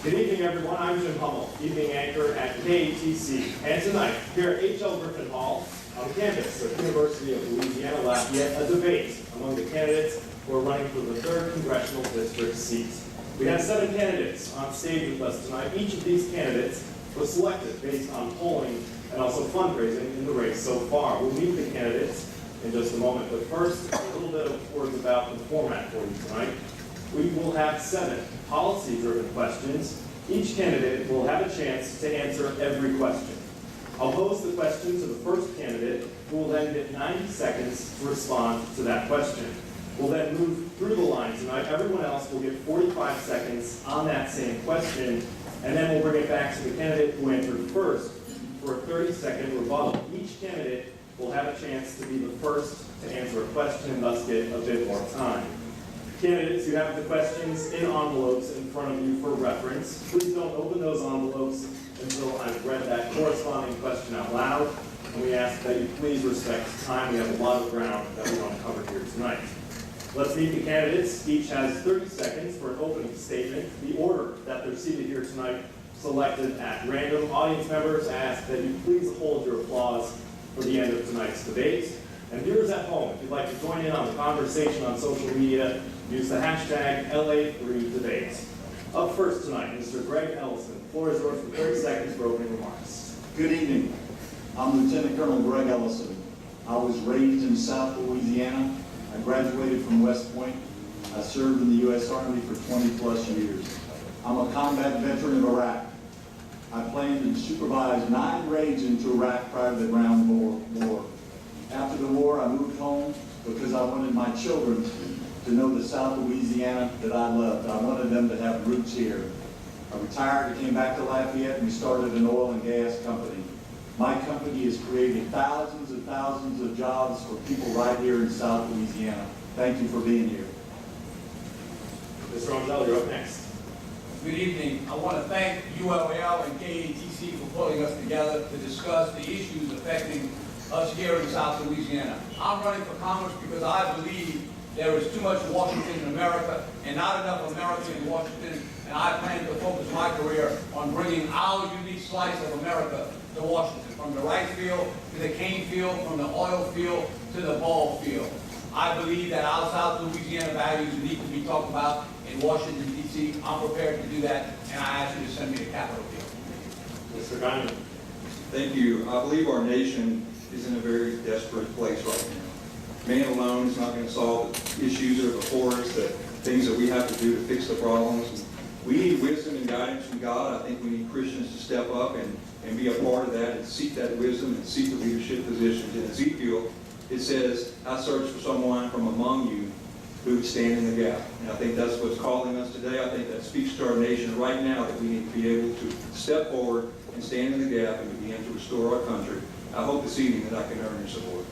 Good evening, everyone. I'm Jim Hummel, evening anchor at KATC. And tonight, here at H.L. Griffin Hall, on the campus of the University of Louisiana Lafayette, a debate among the candidates who are running for the 3rd Congressional District seat. We have 7 candidates on stage with us tonight. Each of these candidates was selected based on polling and also fundraising in the race so far. We'll meet the candidates in just a moment, but first, a little bit of words about the format for you tonight. We will have 7 policy-driven questions. Each candidate will have a chance to answer every question. I'll pose the question to the first candidate, who will then get 90 seconds to respond to that question. We'll then move through the line tonight. Everyone else will get 45 seconds on that same question, and then we'll bring it back to the candidate who answered first for a 30-second rebuttal. Each candidate will have a chance to be the first to answer a question and thus get a bit more time. Candidates, you have the questions in envelopes in front of you for reference. Please don't open those envelopes until I've read that corresponding question out loud. And we ask that you please respect time. We have a lot of ground that we want to cover here tonight. Let's meet the candidates. Each has 30 seconds for an opening statement. The order that they're seated here tonight selected at random. Audience members ask that you please hold your applause for the end of tonight's debate. And viewers at home, if you'd like to join in on the conversation on social media, use the hashtag LA3Debate. Up first tonight, Mr. Greg Ellison. The floor is yours for 30 seconds for opening remarks. Good evening. I'm Lieutenant Colonel Greg Ellison. I was raised in South Louisiana. I graduated from West Point. I served in the U.S. Army for 20 plus years. I'm a combat veteran of Iraq. I planned and supervised 9 raids into Iraq prior to the ground war. After the war, I moved home because I wanted my children to know the South Louisiana that I loved. I wanted them to have roots here. I retired, I came back to Lafayette, and we started an oil and gas company. My company has created thousands and thousands of jobs for people right here in South Louisiana. Thank you for being here. Mr. Rangel, you're up next. Good evening. I want to thank ULL and KATC for putting us together to discuss the issues affecting us here in South Louisiana. I'm running for Congress because I believe there is too much Washington in America and not enough America in Washington, and I plan to focus my career on bringing our unique slice of America to Washington, from the rice field to the cane field, from the oil field to the ball field. I believe that our South Louisiana values need to be talked about in Washington, D.C. I'm prepared to do that, and I ask you to send me to Capitol Hill. Mr. Guyman. Thank you. I believe our nation is in a very desperate place right now. Man alone is not going to solve the issues that are before us, the things that we have to do to fix the problems. We need wisdom and guidance from God. I think we need Christians to step up and be a part of that and seek that wisdom and seek the leadership positions. In Ezekiel, it says, I search for someone from among you who would stand in the gap. And I think that's what's calling us today. I think that speaks to our nation right now, that we need to be able to step forward and stand in the gap and begin to restore our country. I hope this evening that I can earn your support.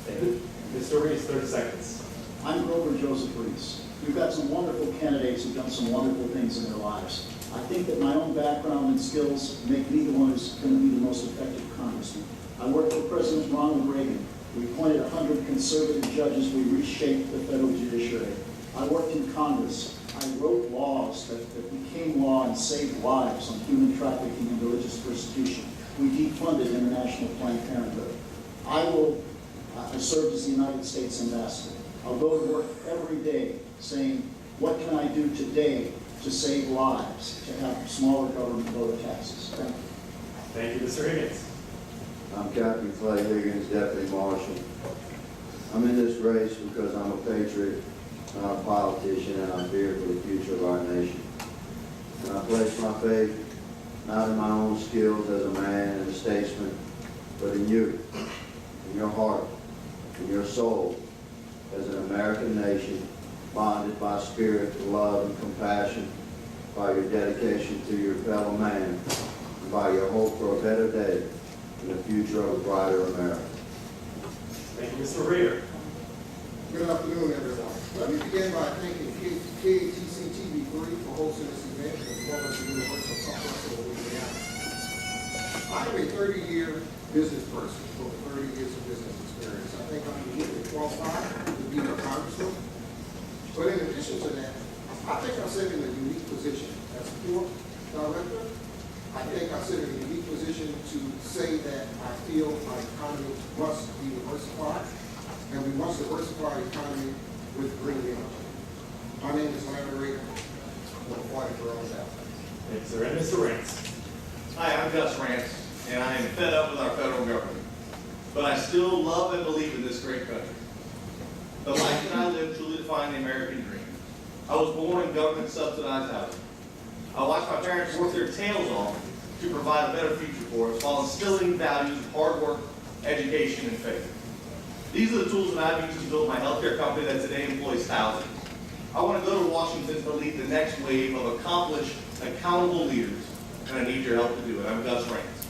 Thank you. Mr. Reese, 30 seconds. I'm Grover Joseph Reese. We've got some wonderful candidates who've done some wonderful things in their lives. I think that my own background and skills make me the one who's going to be the most effective congressman. I worked for President Ronald Reagan. We appointed 100 conservative judges. We reshaped the federal judiciary. I worked in Congress. I wrote laws that became law and saved lives on human trafficking and religious persecution. We defunded International Planned Parenthood. I served as the United States ambassador. I'll go to work every day saying, what can I do today to save lives, to have smaller government, lower taxes? Thank you. Thank you, Mr. Higgins. I'm Captain Clay Higgins, Deputy Marshal. I'm in this race because I'm a patriot, not a politician, and I'm here for the future of our nation. And I place my faith not in my own skills as a man and a statesman, but in you, in your heart, in your soul, as an American nation, bonded by spirit, love, and compassion, by your dedication to your fellow man, and by your hope for a better day and the future of a brighter America. Thank you, Mr. Reeder. Good afternoon, everyone. Let me begin by thanking KATC TV3 for hosting this event, as well as the University of Southwestern Louisiana. I am a 30-year business person with 30 years of business experience. I think I'm uniquely qualified to be a congressman. But in addition to that, I think I'm sitting in a unique position as a Director. I think I sit in a unique position to say that I feel our economy must be diversified, and we must diversify our economy with green energy. My name is Larry Reagan. I'm a party for all that. Thanks, sir. And Mr. Rance. Hi, I'm Gus Rance, and I am fed up with our federal government. But I still love and believe in this great country. The life that I live truly defined the American dream. I was born in government-subsidized housing. I watched my parents work their tails off to provide a better future for us while instilling values of hard work, education, and faith. These are the tools that I've used to build my healthcare company that today employs thousands. I want to go to Washington to lead the next wave of accomplished, accountable leaders, and I need your help to do it. I'm Gus Rance.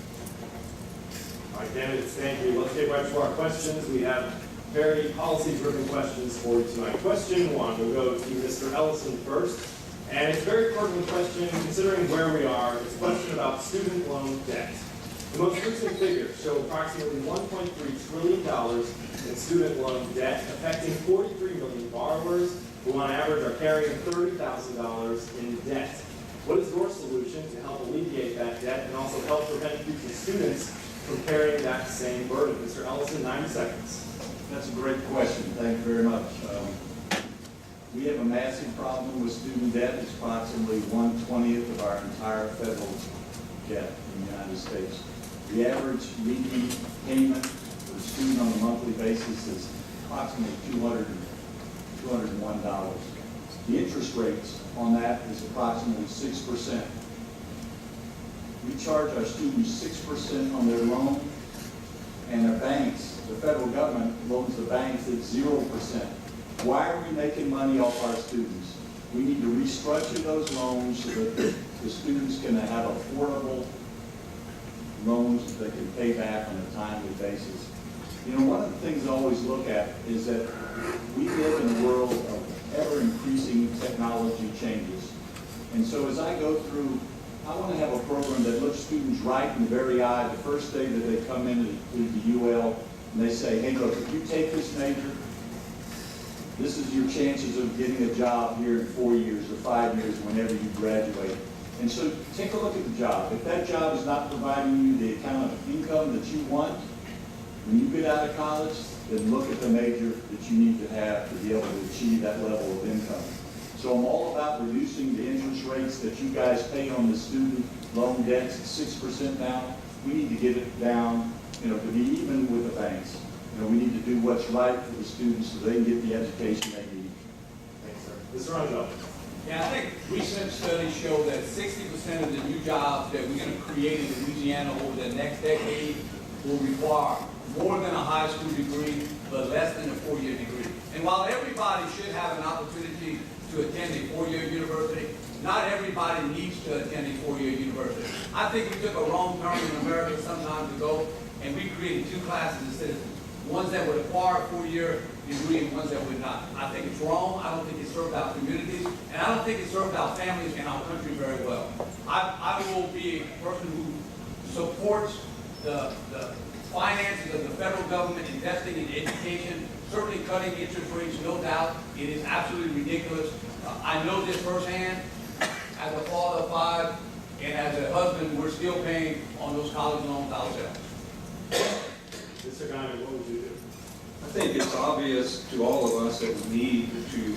All right, candidates, thank you. Let's get right to our questions. We have very policy-driven questions for you tonight. Question one, we'll go to Mr. Ellison first. And it's a very pertinent question considering where we are. It's a question about student loan debt. The most recent figures show approximately $1.3 trillion in student loan debt, affecting 43 million borrowers who on average are carrying $30,000 in debt. What is your solution to help alleviate that debt and also help prevent future students from carrying that same burden? Mr. Ellison, 90 seconds. That's a great question. Thank you very much. We have a massive problem with student debt. It's approximately 1/20 of our entire federal debt in the United States. The average median payment for a student on a monthly basis is approximately $201. The interest rates on that is approximately 6%. We charge our students 6% on their loan, and the banks, the federal government loans the banks at 0%. Why are we making money off our students? We need to restructure those loans so that the students can have affordable loans that they can pay back on a timely basis. You know, one of the things I always look at is that we live in a world of ever-increasing technology changes. And so as I go through, I want to have a program that looks students right in the very eye the first day that they come into the UL, and they say, hey, look, if you take this major, this is your chances of getting a job here in 4 years or 5 years whenever you graduate. And so take a look at the job. If that job is not providing you the kind of income that you want, when you get out of college, then look at the major that you need to have to be able to achieve that level of income. So I'm all about reducing the interest rates that you guys pay on the student loan debts, 6% now. We need to get it down, to be even with the banks. We need to do what's right for the students so they can get the education they need. Thanks, sir. Mr. Ronjo. Yeah, I think recent studies show that 60% of the new jobs that we're going to create in Louisiana over the next decade will require more than a high school degree, but less than a 4-year degree. And while everybody should have an opportunity to attend a 4-year university, not everybody needs to attend a 4-year university. I think we took a wrong turn in America some time ago, and we created 2 classes of citizens. Ones that would acquire a 4-year degree and ones that would not. I think it's wrong. I don't think it served our communities, and I don't think it served our families and our country very well. I will be a person who supports the finances of the federal government investing in education, certainly cutting interest rates, no doubt. It is absolutely ridiculous. I know this firsthand. As a father of 5 and as a husband, we're still paying on those college loans ourselves. Mr. Guy, what would you do? I think it's obvious to all of us that we need to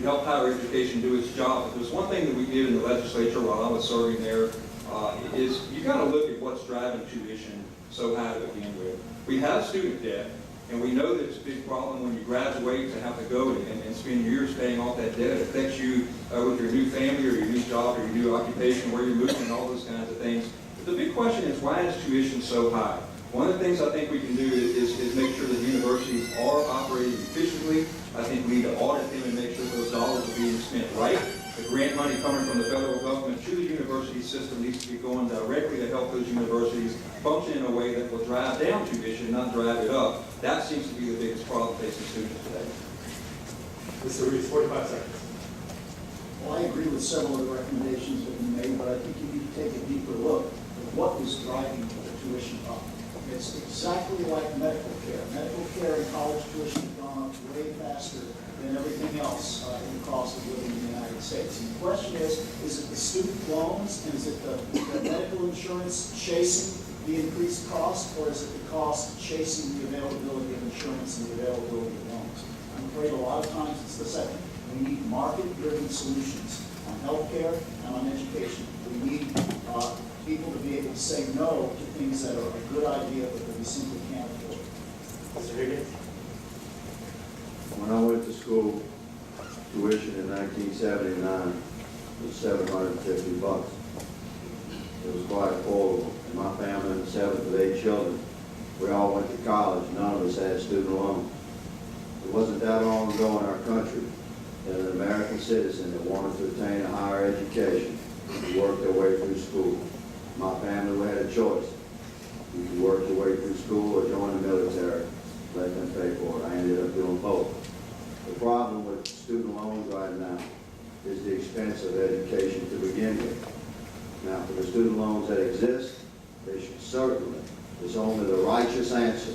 help higher education do its job. If there's one thing that we did in the legislature while I was serving there, is you got to look at what's driving tuition so high to begin with. We have student debt, and we know that it's a big problem when you graduate to have to go and spend years paying off that debt. It affects you with your new family or your new job or your new occupation, where you're moving, and all those kinds of things. But the big question is, why is tuition so high? One of the things I think we can do is make sure that universities are operating efficiently. I think we need to audit them and make sure those dollars are being spent right. The grant money coming from the federal government to the university system needs to be going directly to help those universities function in a way that will drive down tuition, not drive it up. That seems to be the biggest problem facing students today. Mr. Reese, 45 seconds. Well, I agree with several of the recommendations that you made, but I think you need to take a deeper look at what is driving the tuition up. It's exactly like medical care. Medical care and college tuition have gone up way faster than everything everything else in the cost of living in the United States. And the question is it the student loans, and is it the medical insurance chasing the increased cost, or is it the cost chasing the availability of insurance and the availability of loans? I'm afraid a lot of times it's the second. We need market-driven solutions on healthcare and on education. We need people to be able to say no to things that are a good idea but that we simply can't afford. Mr. Higgins? When I went to school, tuition in 1979 was $750. It was quite affordable. In my family, 7 of 8 children, we all went to college. None of us had student loans. It wasn't that long ago in our country that an American citizen that wanted to attain a higher education could work their way through school. My family, we had a choice. You could work your way through school or join the military, let them pay for it. I ended up doing both. The problem with student loans right now is the expense of education to begin with. Now, for the student loans that exist, they should certainly, it's only the righteous answer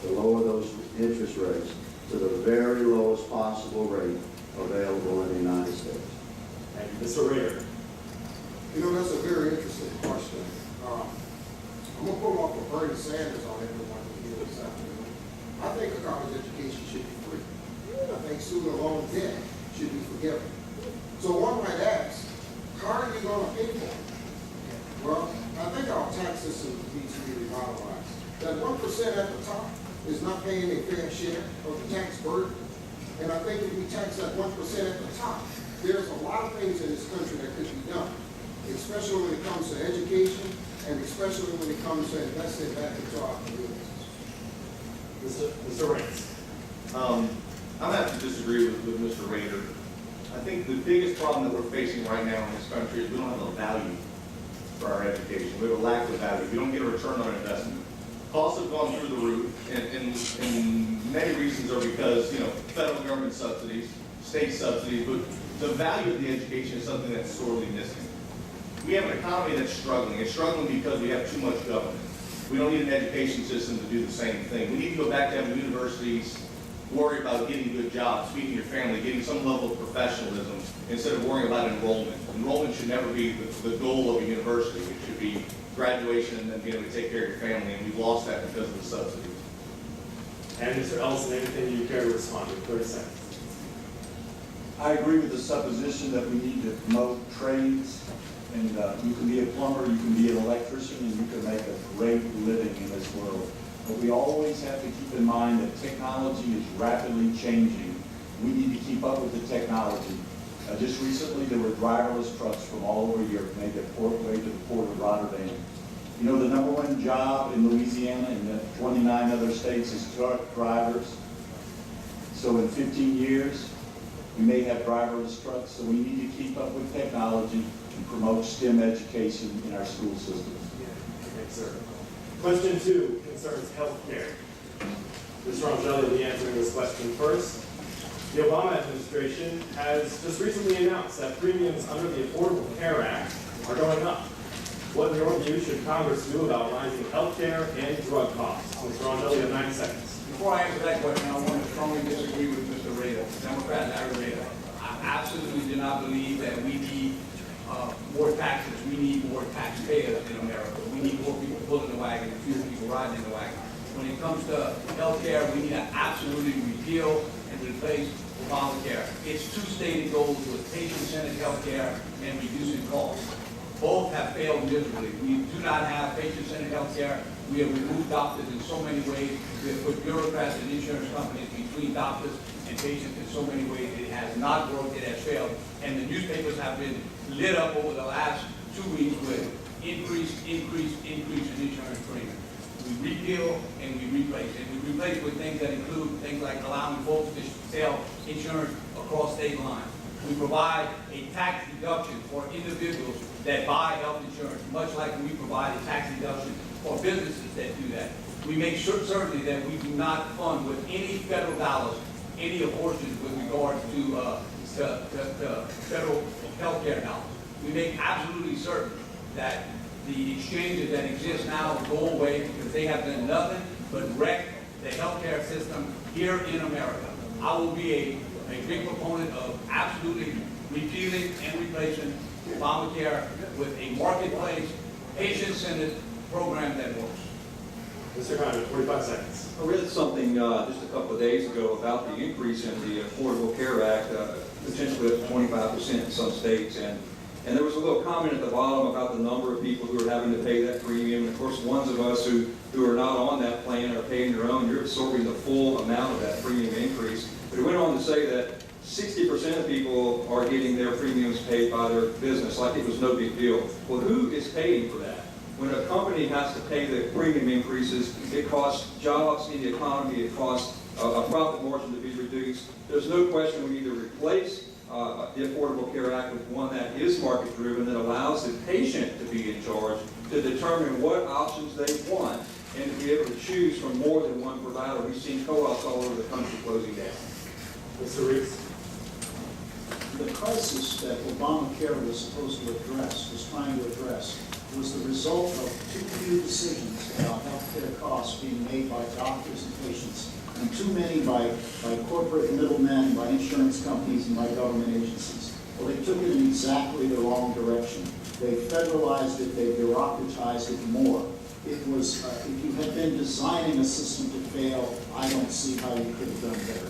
to lower those interest rates to the very lowest possible rate available in the United States. Thank you. Mr. Rader? You know, that's a very interesting question. I'm going to pull off of Bernie Sanders on everyone here this afternoon. I think a college education should be free. I think student loan debt should be forgiven. So one might ask, how are you going to pay for it? Well, I think our tax system needs to be revitalized. That 1% at the top is not paying a fair share of the tax burden. And I think if we tax that 1% at the top, there's a lot of things in this country that could be done, especially when it comes to education and especially when it comes to investing back into our communities. Mr. Rance? I'm going to have to disagree with Mr. Rader. I think the biggest problem that we're facing right now in this country is we don't have a value for our education. We have a lack of value. We don't get a return on investment. Costs have gone through the roof, and many reasons are because, federal government subsidies, state subsidies, but the value of the education is something that's sorely missing. We have an economy that's struggling. It's struggling because we have too much government. We don't need an education system to do the same thing. We need to go back to having universities worry about getting good jobs, feeding your family, getting some level of professionalism instead of worrying about enrollment. Enrollment should never be the goal of a university. It should be graduation and then being able to take care of your family, and we've lost that because of the subsidies. And Mr. Ellison, anything you care to respond to? 30 seconds. I agree with the supposition that we need to promote trades, and you can be a plumber, you can be an electrician, and you can make a great living in this world. But we always have to keep in mind that technology is rapidly changing. We need to keep up with the technology. Just recently, there were driverless trucks from all over Europe made their way to the port of Rotterdam. You know, the #1 job in Louisiana and the 29 other states is truck drivers. So in 15 years, we may have driverless trucks, so we need to keep up with technology and promote STEM education in our school systems. Thanks, sir. Question 2 concerns health care. Mr. Angeli will be answering this question first. The Obama administration has just recently announced that premiums under the Affordable Care Act are going up. What, in your view, should Congress do about rising health care and drug costs? Mr. Angeli, you have 9 seconds. Before I answer that question, I want to strongly disagree with Mr. Rader, Democrat Larry Rader. I absolutely do not believe that we need more taxes. We need more taxpayers in America. We need more people pulling the wagon and fewer people riding in the wagon. When it comes to health care, we need to absolutely repeal and replace Obamacare. Its 2 stated goals was patient-centered health care and reducing costs. Both have failed miserably. We do not have patient-centered health care. We have removed doctors in so many ways. We have put bureaucrats and insurance companies between doctors and patients in so many ways. It has not worked. It has failed. And the newspapers have been lit up over the last 2 weeks with increase in insurance premiums. We repeal and we replace. And we replace with things that include things like allowing folks to sell insurance across state lines. We provide a tax deduction for individuals that buy health insurance, much like we provide a tax deduction for businesses that do that. We make sure certainly that we do not fund with any federal dollars any abortions with regard to federal health care dollars. We make absolutely certain that the exchanges that exist now go away because they have done nothing but wreck the healthcare system here in America. I will be a big proponent of absolutely repealing and replacing Obamacare with a marketplace, patient-centered program that works. Mr. Condon, 45 seconds. I read something just a couple of days ago about the increase in the Affordable Care Act, potentially up to 25% in some states, and there was a little comment at the bottom about the number of people who are having to pay that premium. And of course, ones of us who are not on that plan are paying their own. You're absorbing the full amount of that premium increase. But it went on to say that 60% of people are getting their premiums paid by their business, like it was no big deal. Well, who is paying for that? When a company has to pay the premium increases, it costs jobs in the economy, it costs a profit margin to be reduced. There's no question we need to replace the Affordable Care Act with one that is market-driven, that allows the patient to be in charge, to determine what options they want, and to be able to choose from more than one provider. We've seen co-ops all over the country closing down. Mr. Reeves. The crisis that Obamacare was supposed to address, was trying to address, was the result of too few decisions about healthcare costs being made by doctors and patients, and too many by corporate middlemen, by insurance companies, and by government agencies. Well, they took it in exactly the wrong direction. They federalized it, they bureaucratized it more. It was, if you had been designing a system to fail, I don't see how you could have done better.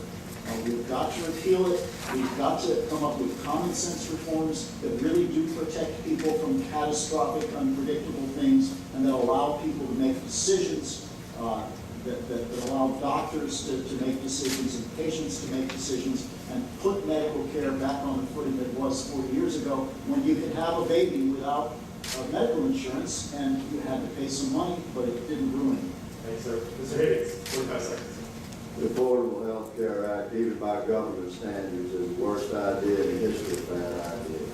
We've got to repeal it. We've got to come up with common sense reforms that really do protect people from catastrophic, unpredictable things, and that allow people to make decisions, that allow doctors to make decisions and patients to make decisions, and put medical care back on the footing that it was 40 years ago, when you could have a baby without medical insurance and you had to pay some money, but it didn't ruin it. Thanks, sir. Mr. Higgins, 45 seconds. The Affordable Health Care Act, even by government standards, is the worst idea in the history of bad ideas.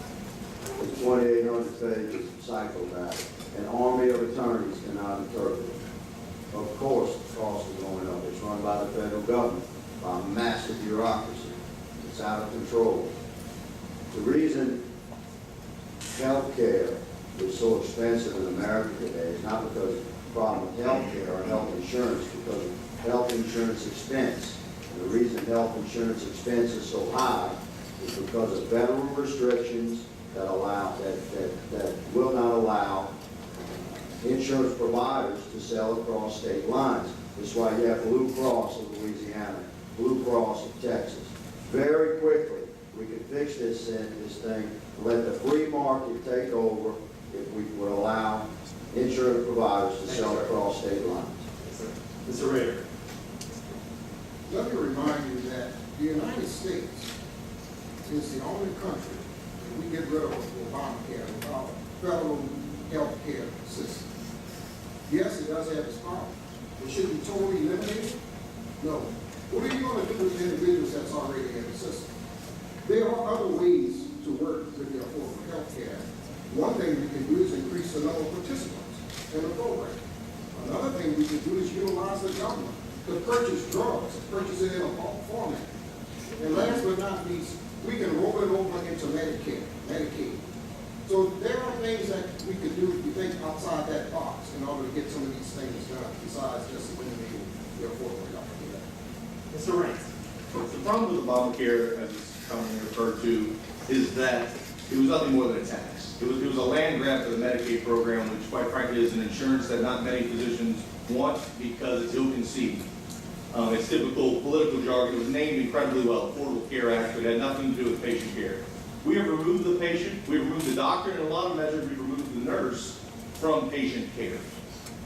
It's 2,800 pages cycled out. An army of attorneys cannot interpret it. Of course, the cost is going up. It's run by the federal government, by a massive bureaucracy. It's out of control. The reason health care is so expensive in America today is not because of the problem with health care or health insurance, because of health insurance expense. And the reason health insurance expense is so high is because of federal restrictions that will not allow insurance providers to sell across state lines. That's why you have Blue Cross of Louisiana, Blue Cross of Texas. Very quickly, we could fix this thing, let the free market take over if we would allow insurance providers to sell across state lines. Yes, sir. Mr. Rader. Let me remind you that the United States is the only country that we get rid of Obamacare without a federal health care system. Yes, it does have its problems, but should we totally eliminate it? No. What are you going to do with individuals that's already in the system? There are other ways to work with the Affordable Health Care. One thing we can do is increase the number of participants in the program. Another thing we can do is utilize the government to purchase drugs, purchase it in a bulk format. And last but not least, we can roll it over into Medicare, Medicaid. So there are things that we could do if we think outside that box in order to get some of these things done, besides just eliminating the Affordable Health Care. Mr. Reigns. The problem with Obamacare, as it's commonly referred to, is that it was nothing more than a tax. It was a land grab for the Medicaid program, which quite frankly is an insurance that not many physicians want because it's ill-conceived. It's typical political jargon. It was named incredibly well, Affordable Care Act, but it had nothing to do with patient care. We have removed the patient, we have removed the doctor, and in a lot of measures we've removed the nurse from patient care.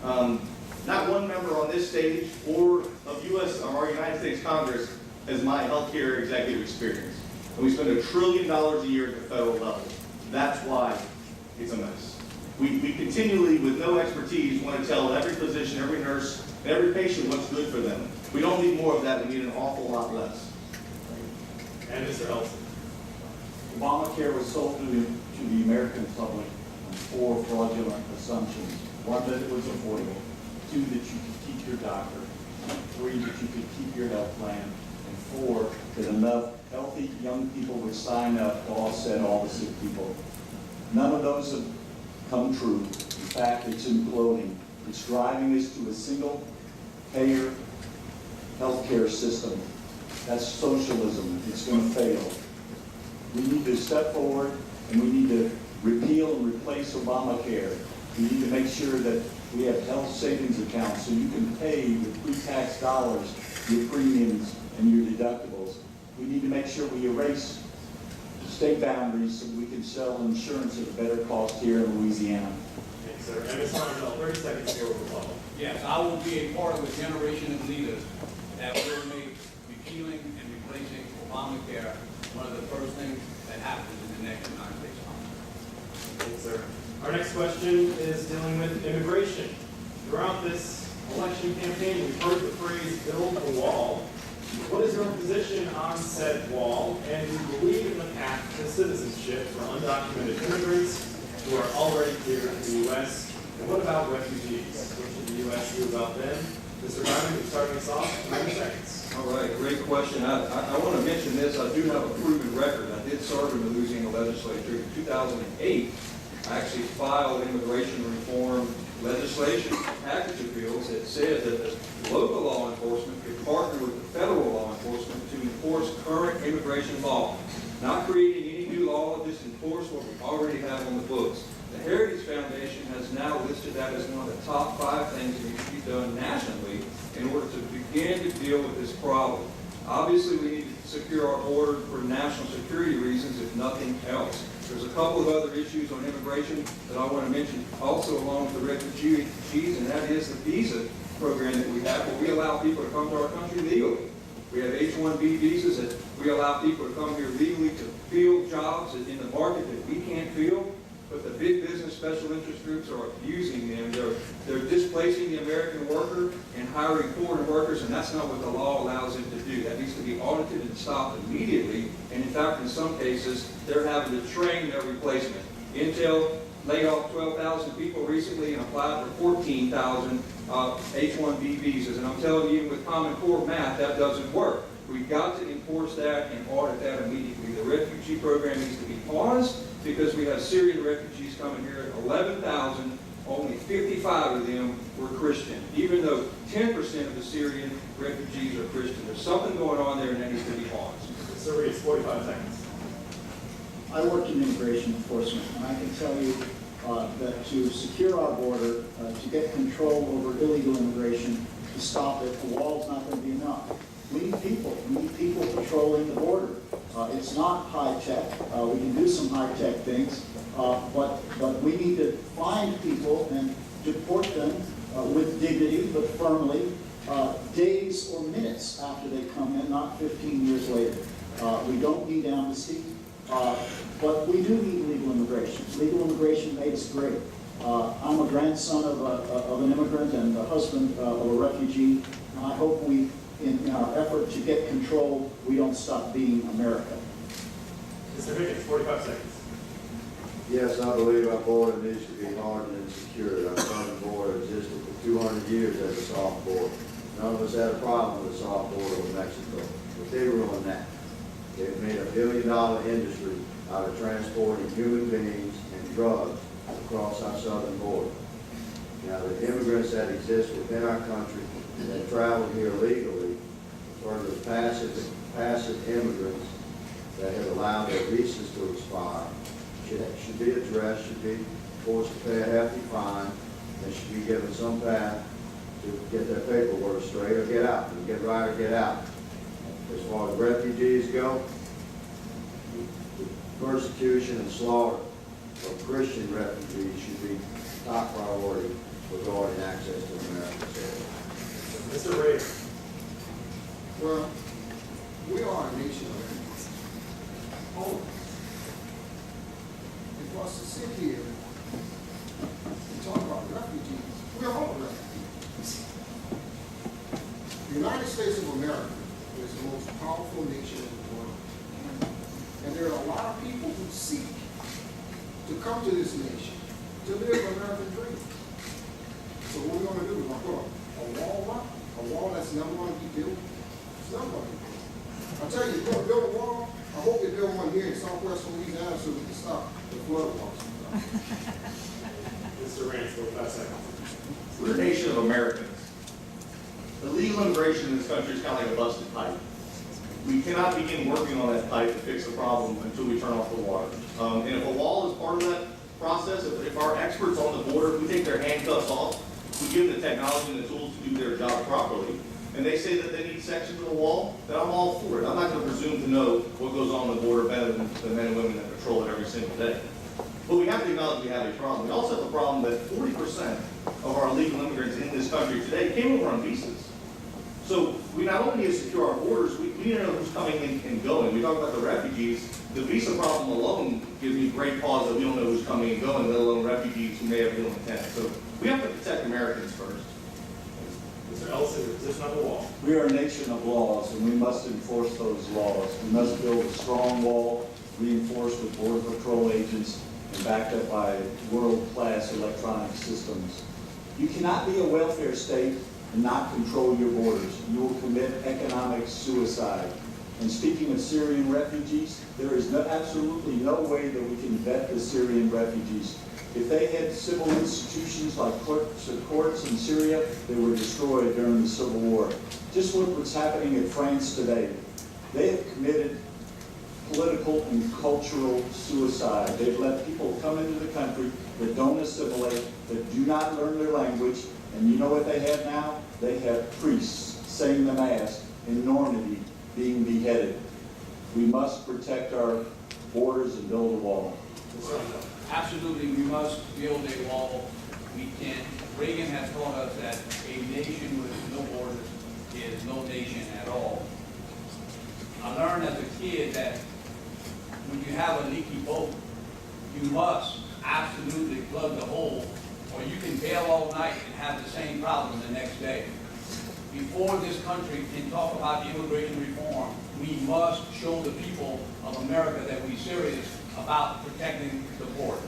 Not one member on this stage or of our United States Congress has my healthcare executive experience. And we spend $1 trillion a year at the federal level. That's why it's a mess. We continually, with no expertise, want to tell every physician, every nurse, and every patient what's good for them. We don't need more of that, we need an awful lot less. And Mr. Elson. Obamacare was sold to the American public on 4 fraudulent assumptions. 1, that it was affordable. 2, that you could keep your doctor. 3, that you could keep your health plan. And 4, that enough healthy young people would sign up to offset all the sick people. None of those have come true. In fact, it's imploding. It's driving us to a single payer healthcare system That's socialism. It's going to fail. We need to step forward and we need to repeal and replace Obamacare. We need to make sure that we have health savings accounts so you can pay with pre-tax dollars your premiums and your deductibles. We need to make sure we erase state boundaries so we can sell insurance at a better cost here in Louisiana. Thanks, sir. And Ms. Harmswell, 30 seconds here with rebuttal. Yes, I will be a part of a generation of leaders that will make repealing and replacing Obamacare one of the first things that happens in the next United States Congress. Thanks, sir. Our next question is dealing with immigration. Throughout this election campaign, we've heard the phrase "build a wall." What is your position on said wall, and do you believe in the path to citizenship for undocumented immigrants who are already here in the U.S.? And what about refugees? What should the U.S. do about them? Mr. Diamond, you're starting us off. 90 seconds. All right, great question. I want to mention this. I do have a proven record. I did serve in the Louisiana legislature in 2008. I actually filed immigration reform legislation package of bills that said that the local law enforcement could partner with the federal law enforcement to enforce current immigration law, not creating any new law, just enforce what we already have on the books. The Heritage Foundation has now listed that as one of the top 5 things that need to be done nationally in order to begin to deal with this problem. Obviously, we need to secure our border for national security reasons, if nothing else. There's a couple of other issues on immigration that I want to mention also along with the refugees, and that is the visa program that we have, where we allow people to come to our country legally. We have H-1B visas that we allow people to come here legally to fill jobs in the market that we can't fill. But the big business special interest groups are abusing them. They're displacing the American worker and hiring foreign workers, and that's not what the law allows them to do. That needs to be audited and stopped immediately. And in fact, in some cases, they're having to train their replacement. Intel laid off 12,000 people recently and applied for 14,000 H-1B visas. And I'm telling you, even with Common Core math, that doesn't work. We've got to enforce that and audit that immediately. The refugee program needs to be paused because we have Syrian refugees coming here at 11,000. Only 55 of them were Christian, even though 10% of the Syrian refugees are Christian. There's something going on there and that needs to be paused. Mr. Reese, 45 seconds. I worked in immigration enforcement, and I can tell you that to secure our border, to get control over illegal immigration, to stop it, the wall's not going to be enough. We need people. We need people patrolling the border. It's not high-tech. We can do some high-tech things, but we need to find people and deport them with dignity, but firmly, days or minutes after they come in, not 15 years later. We don't need amnesty, but we do need legal immigration. Legal immigration made us great. I'm a grandson of an immigrant and a husband of a refugee, and I hope we, in our effort to get control, we don't stop being America. Mr. Higgins, 45 seconds. Yes, I believe our border needs to be hardened and secured. Our southern border existed for 200 years as a soft border. None of us had a problem with a soft border with Mexico, but they ruined that. They've made $1 billion industry out of transporting human beings and drugs across our southern border. Now, the immigrants that exist within our country that travel here legally, or the passive immigrants that have allowed their visas to expire, should be addressed, should be forced to pay a hefty fine, and should be given some path to get their paperwork straight or get out, and get right or get out. As far as refugees go, the persecution and slaughter of Christian refugees should be top priority regarding access to American soil. Mr. Ray. Well, we are a nation of immigrants. Oh. And for us to sit here and talk about refugees, we're all refugees. The United States of America is the most powerful nation in the world. And there are a lot of people who seek to come to this nation to live an American dream. So what we're going to do, we're going to put a wall up, a wall that's never going to be built. It's never going to be built. I tell you, if you're going to build a wall, I hope they build one here in southwest Louisiana so we can stop the flood walls. Mr. Rance, 45 seconds. We're a nation of Americans. Illegal immigration in this country is kind of like a busted pipe. We cannot begin working on that pipe to fix the problem until we turn off the water. And if a wall is part of that process, if our experts on the border, if we take their handcuffs off, we give them the technology and the tools to do their job properly, and they say that they need sections of the wall, then I'm all for it. I'm not going to presume to know what goes on the border better than the men and women that patrol it every single day. But we have to acknowledge we have a problem. We also have a problem that 40% of our illegal immigrants in this country today came over on visas. So we not only need to secure our borders, we need to know who's coming in and going. We talk about the refugees. The visa problem alone gives me great pause that we don't know who's coming and going, let alone refugees who may have ill intent. So we have to protect Americans first. Mr. Ellison, your position on the wall. We are a nation of laws, and we must enforce those laws. We must build a strong wall, reinforced with Border Patrol agents, and backed up by world-class electronic systems. You cannot be a welfare state and not control your borders. You will commit economic suicide. And speaking of Syrian refugees, there is absolutely no way that we can vet the Syrian refugees. If they had civil institutions like courts in Syria, they were destroyed during the Civil War. Just look what's happening in France today. They have committed political and cultural suicide. They've let people come into the country that don't assimilate, that do not learn their language, and you know what they have now? They have priests saying the Mass in Normandy being beheaded. We must protect our borders and build a wall. Absolutely, we must build a wall. We can. Reagan has taught us that a nation with no borders is no nation at all. I learned as a kid that when you have a leaky boat, you must absolutely plug the hole, or you can bail all night and have the same problem the next day. Before this country can talk about immigration reform, we must show the people of America that we're serious about protecting the border.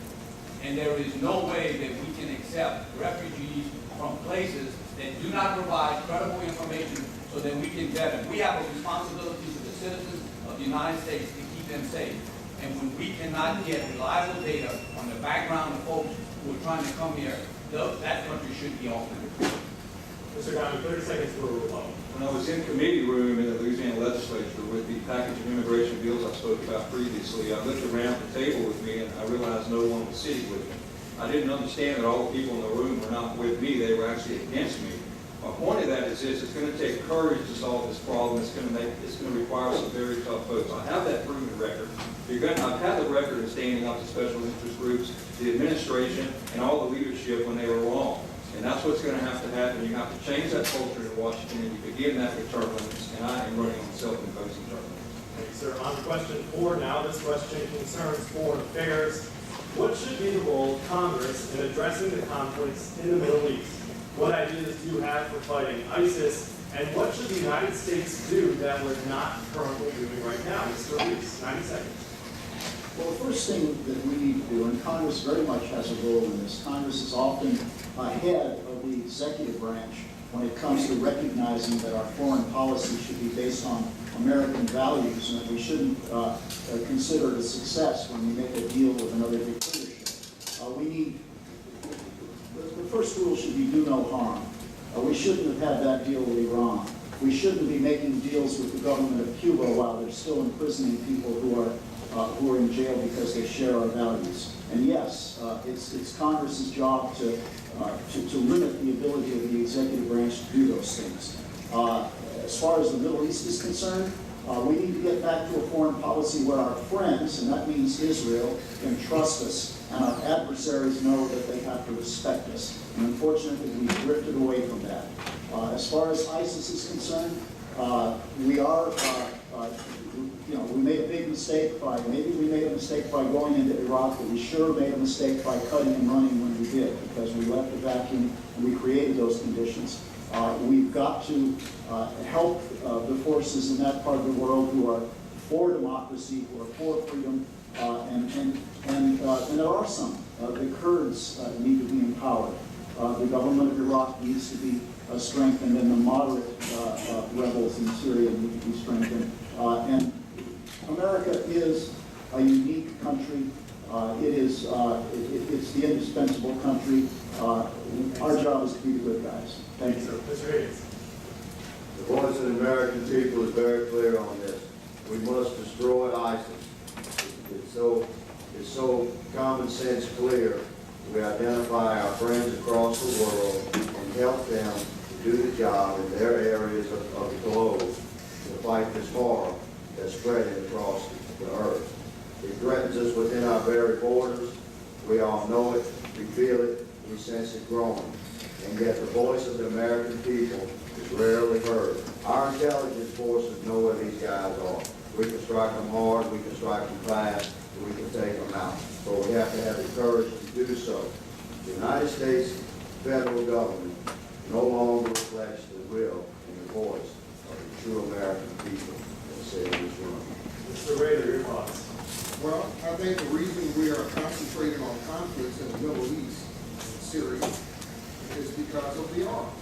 And there is no way that we can accept refugees from places that do not provide credible information so that we can vet them. We have a responsibility to the citizens of the United States to keep them safe. And when we cannot get reliable data on the background of folks who are trying to come here, that country should be off limits. Mr. Downey, 30 seconds for a rebuttal. When I was in committee room in the Louisiana legislature with the package of immigration bills I spoke about previously, I looked around the table with me and I realized no one was sitting with me. I didn't understand that all the people in the room were not with me, they were actually against me. My point of that is this: it's going to take courage to solve this problem. It's going to require some very tough votes. I have that proven record. I've had the record of standing up to special interest groups, the administration, and all the leadership when they were wrong. And that's what's going to have to happen. You have to change that culture in Washington, and you begin that with term limits. And I am running on self-imposing term limits. Thank you, sir. On to question 4 now. This question concerns foreign affairs. What should be the role of Congress in addressing the conflicts in the Middle East? What ideas do you have for fighting ISIS? And what should the United States do that we're not currently doing right now? Mr. Reese, 90 seconds. Well, the first thing that we need to do, and Congress very much has a role in this, Congress is often ahead of the executive branch when it comes to recognizing that our foreign policy should be based on American values and that we shouldn't consider it a success when we make a deal with another dictatorship. The first rule should be do no harm. We shouldn't have had that deal with Iran. We shouldn't be making deals with the government of Cuba while they're still imprisoning people who are in jail because they share our values. And yes, it's Congress's job to limit the ability of the executive branch to do those things. As far as the Middle East is concerned, we need to get back to a foreign policy where our friends, and that means Israel, can trust us, and our adversaries know that they have to respect us. And unfortunately, we've drifted away from that. As far as ISIS is concerned, we made a big mistake maybe we made a mistake by going into Iraq, but we sure made a mistake by cutting and running when we did, because we left a vacuum and we created those conditions. We've got to help the forces in that part of the world who are for democracy, who are for freedom, and there are some. The Kurds need to be empowered. The government of Iraq needs to be strengthened, and the moderate rebels in Syria need to be strengthened. And America is a unique country. It's the indispensable country. Our job is to be the good guys. Thank you. Mr. Higgins. The voice of the American people is very clear on this. We must destroy ISIS. It's so common sense clear. We identify our friends across the world and help them to do the job in their areas of the globe to fight this horror that's spreading across the earth. It threatens us within our very borders. We all know it, we feel it, we sense it growing. And yet the voice of the American people is rarely heard. Our intelligence forces know where these guys are. We can strike them hard, we can strike them fast, and we can take them out. But we have to have the courage to do so. The United States federal government no longer reflects the will and the voice of the true American people that sit in this room. Mr. Rader, your thoughts? Well, I think the reason we are concentrating on conflicts in the Middle East, Syria, is because of the oil.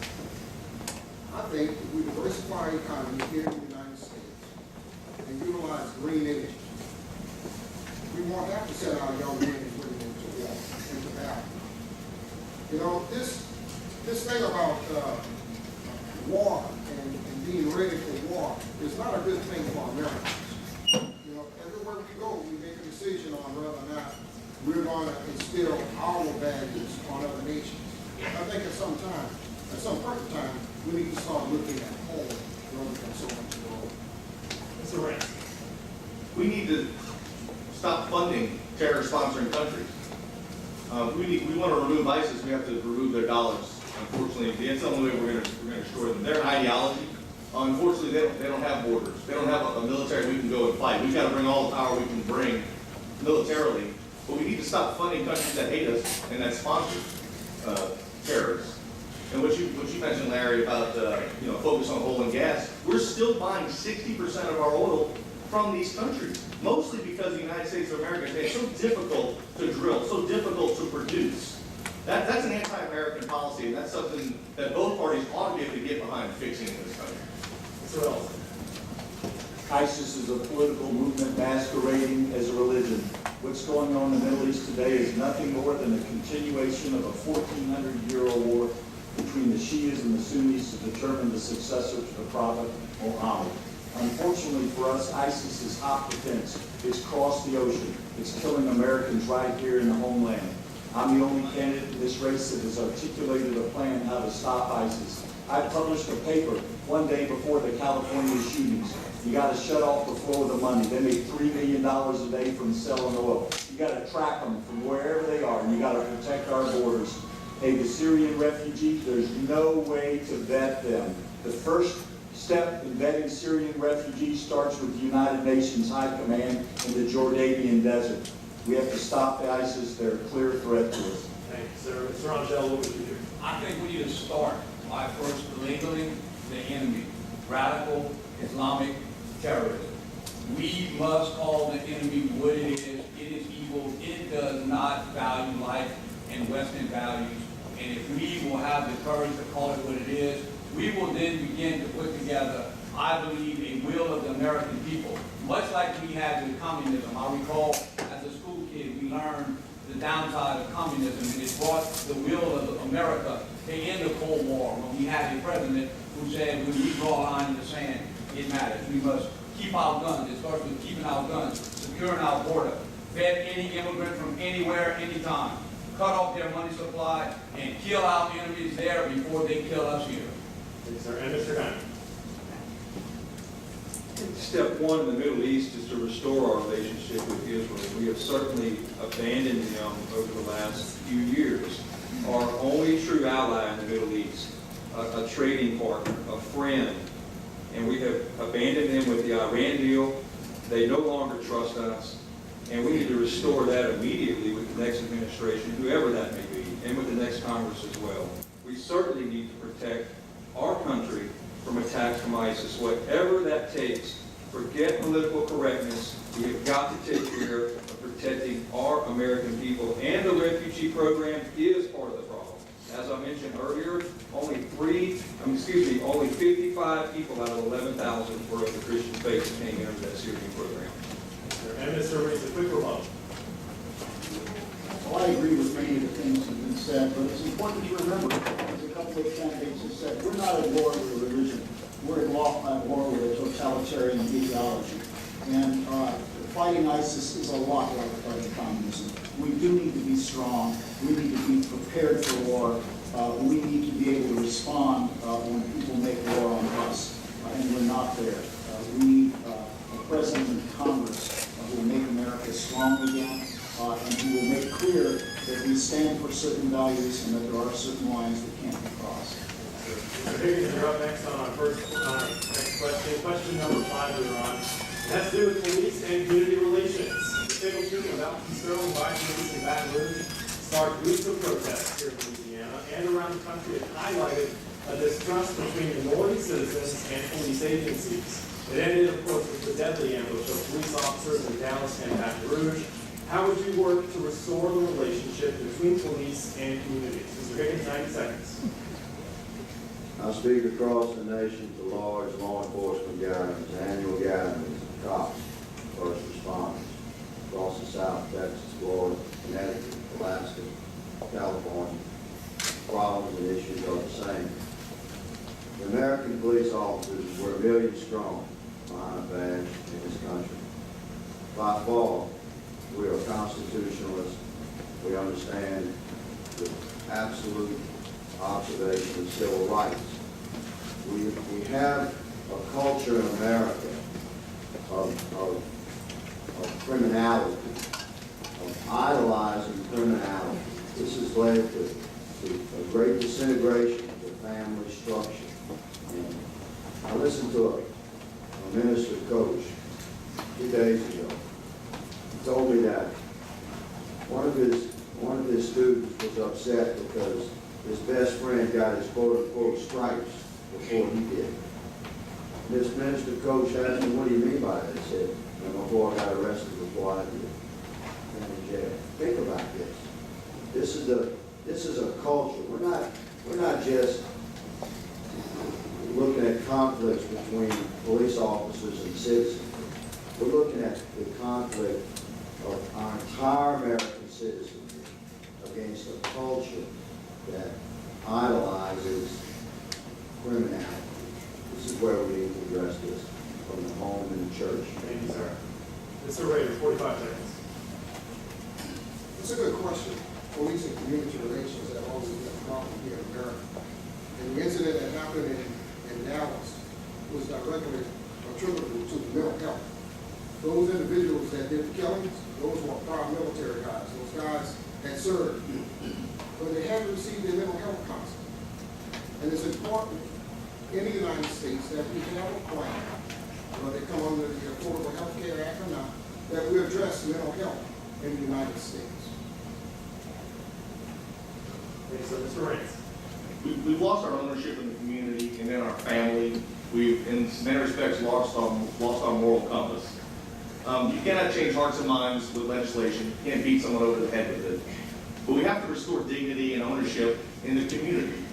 I think if we diversify our economy here in the United States and utilize green energy, we won't have to send our young men and women into battle. You know, this thing about war and being ready for war is not a good thing for Americans. You know, everywhere we go, we make a decision on whether or not we're going to instill our values on other nations. I think at some perfect time, we need to start looking at home rather than so much abroad. Mr. Rand? We need to stop funding terror-sponsoring countries. We want to remove ISIS, we have to remove their dollars. Unfortunately, that's the only way we're going to destroy them. Their ideology, unfortunately, they don't have borders. They don't have a military we can go and fight. We've got to bring all the power we can bring militarily, but we need to stop funding countries that hate us and that sponsor terrorists. And what you mentioned, Larry, about focus on oil and gas, we're still buying 60% of our oil from these countries, mostly because the United States of America has made it so difficult to drill, so difficult to produce. That's an anti-American policy, and that's something that both parties ought to be able to get behind fixing in this country. Mr. Ellison? ISIS is a political movement masquerading as a religion. What's going on in the Middle East today is nothing more than a continuation of a 1,400-year-old war between the Shias and the Sunnis to determine the successor to the Prophet Muhammad. Unfortunately for us, ISIS is hopped the fence. It's crossed the ocean. It's killing Americans right here in the homeland. I'm the only candidate in this race that has articulated a plan how to stop ISIS. I published a paper one day before the California shootings. You got to shut off the flow of the money. They make $3 million a day from selling oil. You got to track them from wherever they are, and you got to protect our borders. Hey, the Syrian refugees, there's no way to vet them. The first step in vetting Syrian refugees starts with the United Nations High Command in the Jordanian desert. We have to stop the ISIS. They're a clear threat to us. Thank you, sir. Mr. Rangel, what would you do? I think we need to start by first labeling the enemy, radical Islamic terrorism. We must call the enemy what it is. It is evil. It does not value life and Western values. And if we will have the courage to call it what it is, we will then begin to put together, I believe, a will of the American people. Much like we had with communism. I recall as a school kid, we learned the downside of communism, and it brought the will of America to end the Cold War when we had a president who said, when we draw a line in the sand, it matters. We must keep our guns. It starts with keeping our guns, securing our border, vet any immigrant from anywhere, anytime, cut off their money supply, and kill our enemies there before they kill us here. Thank you, sir. And Mr. Gunn? Step one in the Middle East is to restore our relationship with Israel. We have certainly abandoned them over the last few years. Our only true ally in the Middle East, a trading partner, a friend, and we have abandoned them with the Iran deal. They no longer trust us, and we need to restore that immediately with the next administration, whoever that may be, and with the next Congress as well. We certainly need to protect our country from attacks from ISIS, whatever that takes. Forget political correctness. We have got to take care of protecting our American people, and the refugee program is part of the problem. As I mentioned earlier, only 55 people out of 11,000 were of the Christian faith that came into that Syrian program. And Mr. Reese, a quick rebuttal. Well, I agree with many of the things that have been said, but it's important to remember, as a couple of candidates have said, we're not at war with a religion. We're at war with a totalitarian ideology. And fighting ISIS is a lot like fighting communism. We do need to be strong. We need to be prepared for war. We need to be able to respond when people make war on us, and we're not there. We need a president and Congress who will make America strong again, and who will make clear that we stand for certain values and that there are certain lines that can't be crossed. Mr. Higgins, you're up next on our next question. Question number 5, Your Honor. It has to do with police and community relations. The fatal shooting of Alton Sterling by police in Baton Rouge sparked weeks of protests here in Louisiana and around the country. It highlighted a distrust between minority citizens and police agencies. It ended, of course, with the deadly ambush of police officers in Dallas and Baton Rouge. How would you work to restore the relationship between police and communities? Mr. Higgins, 90 seconds. I speak across the nation to large law enforcement gatherings, annual gatherings of cops, first responders, across the South, Texas, Florida, Connecticut, Alaska, California. Problems and issues are the same. The American police officers were 1 million strong behind a badge in this country. By far, we are constitutionalists. We understand the absolute observation of civil rights. We have a culture in America of criminality, of idolizing criminality. This has led to a great disintegration of the family structure. And I listened to a minister coach 2 days ago. He told me that one of his students was upset because his best friend got his quote-unquote stripes before he did. This minister coach asked me, "What do you mean by that?" He said, "My boy got arrested before I did." And in jail. Think about this. This is a culture. We're not just looking at conflicts between police officers and citizens. We're looking at the conflict of our entire American citizenry against a culture that idolizes criminality. This is where we need to address this, from the home and the church. Thank you, sir. Mr. Rader, 45 seconds. It's a good question. Police and community relations have always been a problem here in America. And the incident that happened in Dallas was directly attributable to the mental health. Those individuals that did the killings, those were prior military guys. Those guys had served, but they hadn't received their mental health counseling. And it's important in the United States that we have a plan, whether they come under the Affordable Health Care Act or not, that we address mental health in the United States. Thank you, sir. Mr. Rance. We've lost our ownership in the community and in our family. We've, in many respects, lost our moral compass. You cannot change hearts and minds with legislation. You can't beat someone over the head with it. But we have to restore dignity and ownership in the community.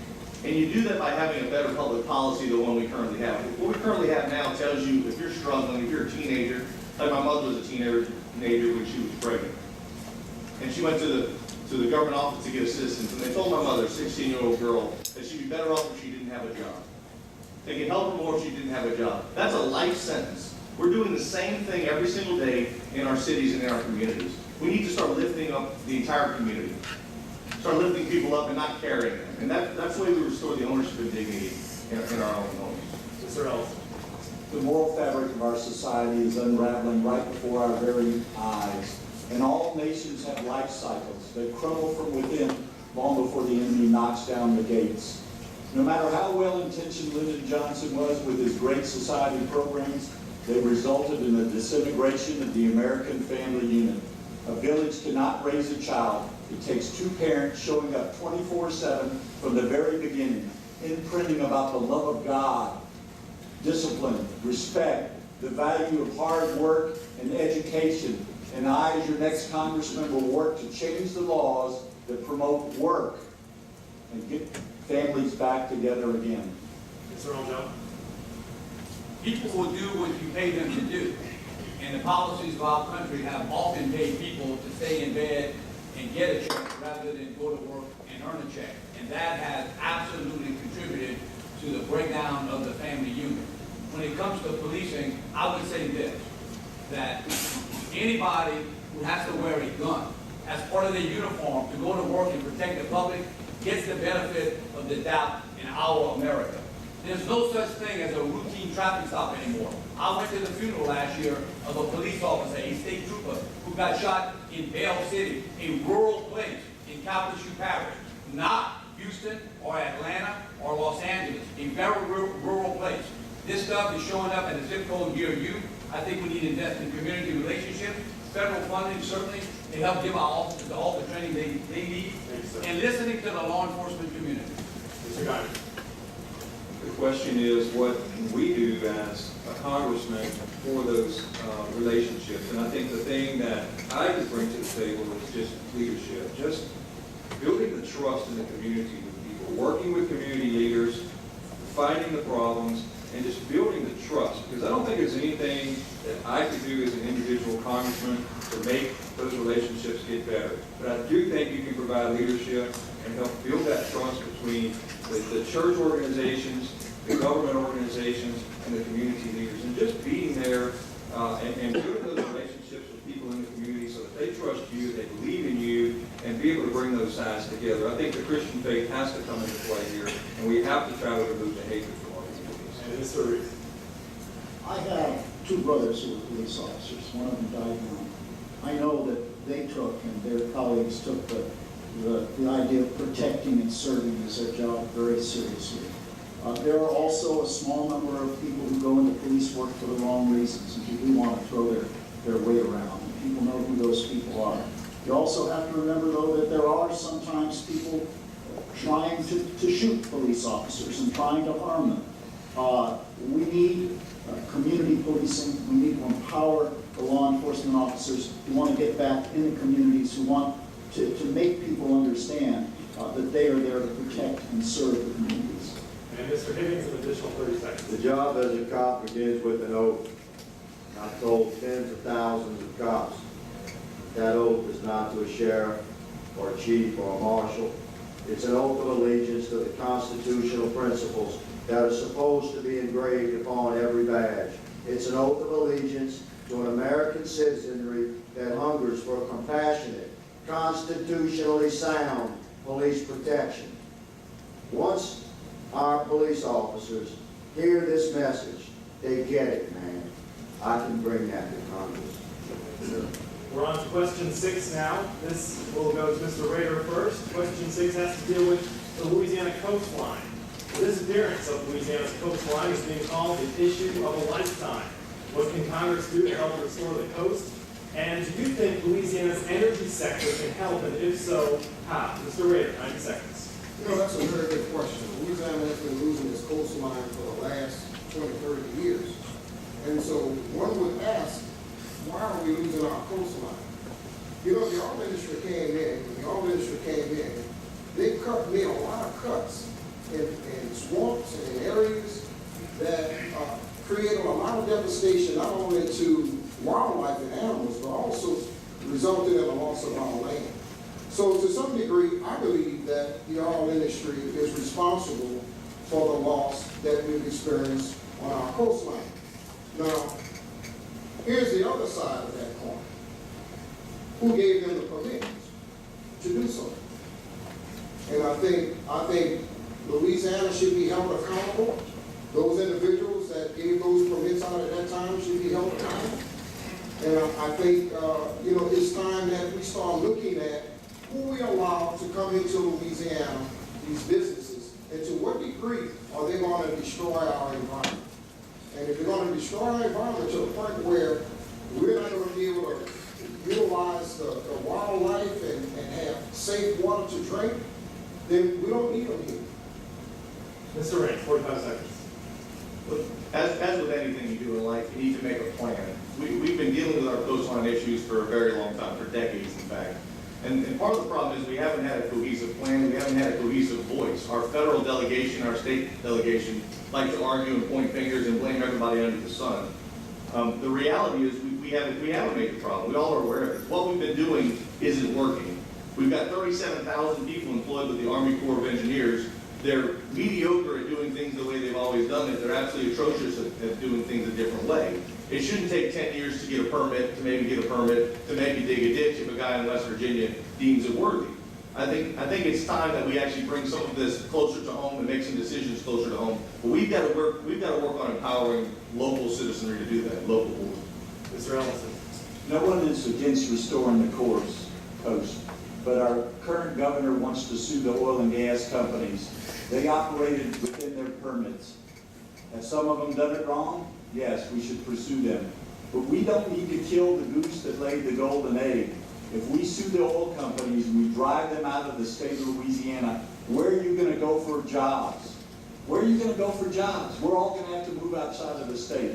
And you do that by having a better public policy than the one we currently have. What we currently have now tells you if you're struggling, if you're a teenager, like my mother was a teenager when she was pregnant. And she went to the government office to get assistance, and they told my mother, a 16-year-old girl, that she'd be better off if she didn't have a job. They could help her more if she didn't have a job. That's a life sentence. We're doing the same thing every single day in our cities and in our communities. We need to start lifting up the entire community. Start lifting people up and not carrying them. And that's the way we restore the ownership and dignity in our own homes. Mr. Ellison. The moral fabric of our society is unraveling right before our very eyes. And all nations have life cycles that crumble from within long before the enemy knocks down the gates. No matter how well-intentioned Lyndon Johnson was with his Great Society programs, they resulted in the disintegration of the American family unit. A village cannot raise a child. It takes two parents showing up 24/7 from the very beginning, imprinting about the love of God, discipline, respect, the value of hard work and education. And I, as your next congressman, will work to change the laws that promote work and get families back together again. Mr. Oljo. People will do what you pay them to do. And the policies of our country have often paid people to stay in bed and get a check rather than go to work and earn a check. And that has absolutely contributed to the breakdown of the family unit. When it comes to policing, I would say this. that anybody who has to wear a gun as part of their uniform to go to work and protect the public gets the benefit of the doubt in our America. There's no such thing as a routine traffic stop anymore. I went to the funeral last year of a police officer, a state trooper, who got shot in Bell City, a rural place in Calcasieu Parish, not Houston or Atlanta or Los Angeles, a very rural place. This stuff is showing up in the zip code near you. I think we need to invest in community relationships, federal funding certainly, to help give our officers all the training they need, and listening to the law enforcement community. Mr. Guy. The question is, what can we do as a congressman for those relationships? And I think the thing that I could bring to the table is just leadership, just building the trust in the community with people, working with community leaders, finding the problems, and just building the trust. Because I don't think there's anything that I could do as an individual congressman to make those relationships get better. But I do think you can provide leadership and help build that trust between the church organizations, the government organizations, and the community leaders. And just being there and building those relationships with people in the community so that they trust you, they believe in you, and be able to bring those sides together. I think the Christian faith has to come into play here, and we have to try to remove the hatred from our communities. And Mr. Reed. I have two brothers who were police officers. One of them died young. I know that they took, and their colleagues took, the idea of protecting and serving as their job very seriously. There are also a small number of people who go into police work for the wrong reasons, and people who want to throw their weight around. And people know who those people are. You also have to remember, though, that there are sometimes people trying to shoot police officers and trying to harm them. We need community policing. We need to empower the law enforcement officers who want to get back in the communities, who want to make people understand that they are there to protect and serve the communities. And Mr. Higgins, an additional 30 seconds. The job as a cop begins with an oath. I've told tens of thousands of cops that oath is not to a sheriff or a chief or a marshal. It's an oath of allegiance to the constitutional principles that are supposed to be engraved upon every badge. It's an oath of allegiance to an American citizenry that hungers for compassionate, constitutionally sound police protection. Once our police officers hear this message, they get it, man. I can bring that to Congress. We're on to question 6 now. This will go to Mr. Rader first. Question 6 has to deal with the Louisiana coastline. The disappearance of Louisiana's coastline is being called the issue of a lifetime. What can Congress do to help restore the coast? And do you think Louisiana's energy sector can help? And if so, how? Mr. Rader, 90 seconds. You know, that's a very good question. Louisiana has been losing its coastline for the last 20, 30 years. And so one would ask, why are we losing our coastline? You know, the oil industry came in, they made a lot of cuts in swamps and in areas that created a lot of devastation, not only to wildlife and animals, but also resulted in the loss of our land. So to some degree, I believe that the oil industry is responsible for the loss that we've experienced on our coastline. Now, here's the other side of that coin. Who gave them the permissions to do so? And I think Louisiana should be held accountable. Those individuals that gave those permits out at that time should be held accountable. And I think, you know, it's time that we start looking at who we allow to come into Louisiana, these businesses, and to what degree are they going to destroy our environment. And if they're going to destroy our environment to the point where we're not going to be able to utilize the wildlife and have safe water to drink, then we don't need them here. Mr. Rader, 45 seconds. Look, as with anything you do in life, you need to make a plan. We've been dealing with our coastline issues for a very long time, for decades in fact. And part of the problem is we haven't had a cohesive plan, we haven't had a cohesive voice. Our federal delegation, our state delegation like to argue and point fingers and blame everybody under the sun. The reality is we have a major problem. We all are aware of it. What we've been doing isn't working. We've got 37,000 people employed with the Army Corps of Engineers. They're mediocre at doing things the way they've always done it. They're absolutely atrocious at doing things a different way. It shouldn't take 10 years to get a permit, to maybe get a permit, to maybe dig a ditch if a guy in West Virginia deems it worthy. I think it's time that we actually bring some of this closer to home and make some decisions closer to home. But we've got to work on empowering local citizenry to do that, local boards. Mr. Ellison. No one is against restoring the coast, but our current governor wants to sue the oil and gas companies. They operated within their permits. Have some of them done it wrong? Yes, we should pursue them. But we don't need to kill the goose that laid the golden egg. If we sue the oil companies and we drive them out of the state of Louisiana, where are you going to go for jobs? Where are you going to go for jobs? We're all going to have to move outside of the state.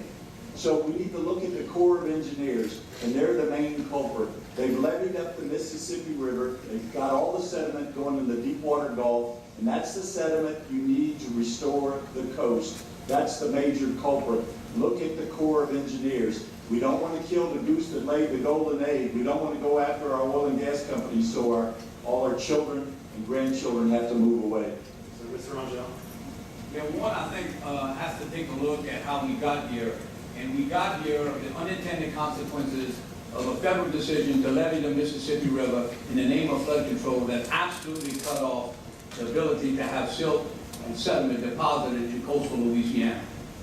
So we need to look at the Corps of Engineers, and they're the main culprit. They've levied up the Mississippi River. They've got all the sediment going in the Deepwater Gulf, and that's the sediment you need to restore the coast. That's the major culprit. Look at the Corps of Engineers. We don't want to kill the goose that laid the golden egg. We don't want to go after our oil and gas companies so all our children and grandchildren have to move away. So, Mr. Rangel. Yeah, one, I think, has to take a look at how we got here. And we got here, the unintended consequences of a federal decision to levy the Mississippi River in the name of flood control that absolutely cut off the ability to have silt and sediment deposited in coastal Louisiana.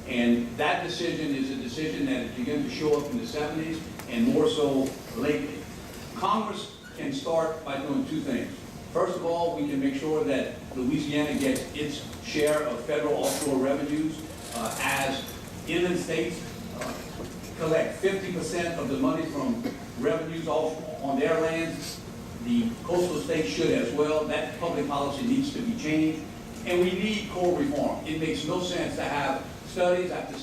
And that decision is a decision that began to show up in the 70s and more so lately. Congress can start by doing two things. First of all, we can make sure that Louisiana gets its share of federal offshore revenues as inland states collect 50% of the money from revenues on their lands. The coastal states should as well. That public policy needs to be changed. And we need core reform. It makes no sense to have studies after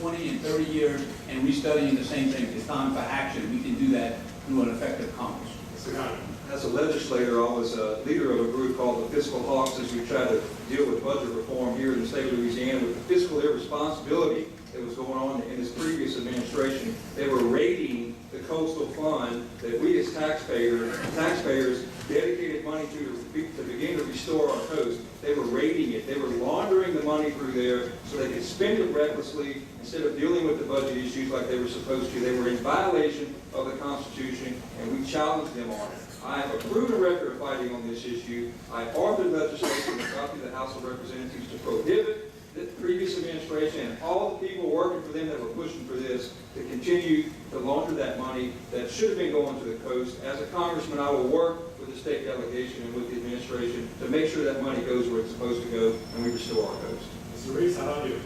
20 and 30 years and restudying the same thing. It's time for action. We can do that through an effective Congress. Mr. Gunn. As a legislator, I was a leader of a group called the Fiscal Hawks as we tried to deal with budget reform here in the state of Louisiana with the fiscal irresponsibility that was going on in this previous administration. They were raiding the coastal fund that we as taxpayers dedicated money to begin to restore our coast. They were raiding it. They were laundering the money through there so they could spend it recklessly instead of dealing with the budget issues like they were supposed to. They were in violation of the Constitution, and we challenged them on it. I have a proven record of fighting on this issue. I authored legislation that got to the House of Representatives to prohibit the previous administration and all the people working for them that were pushing for this to continue to launder that money that should have been going to the coast. As a congressman, I will work with the state delegation and with the administration to make sure that money goes where it's supposed to go and we restore our coast. Mr. Reese, how about you?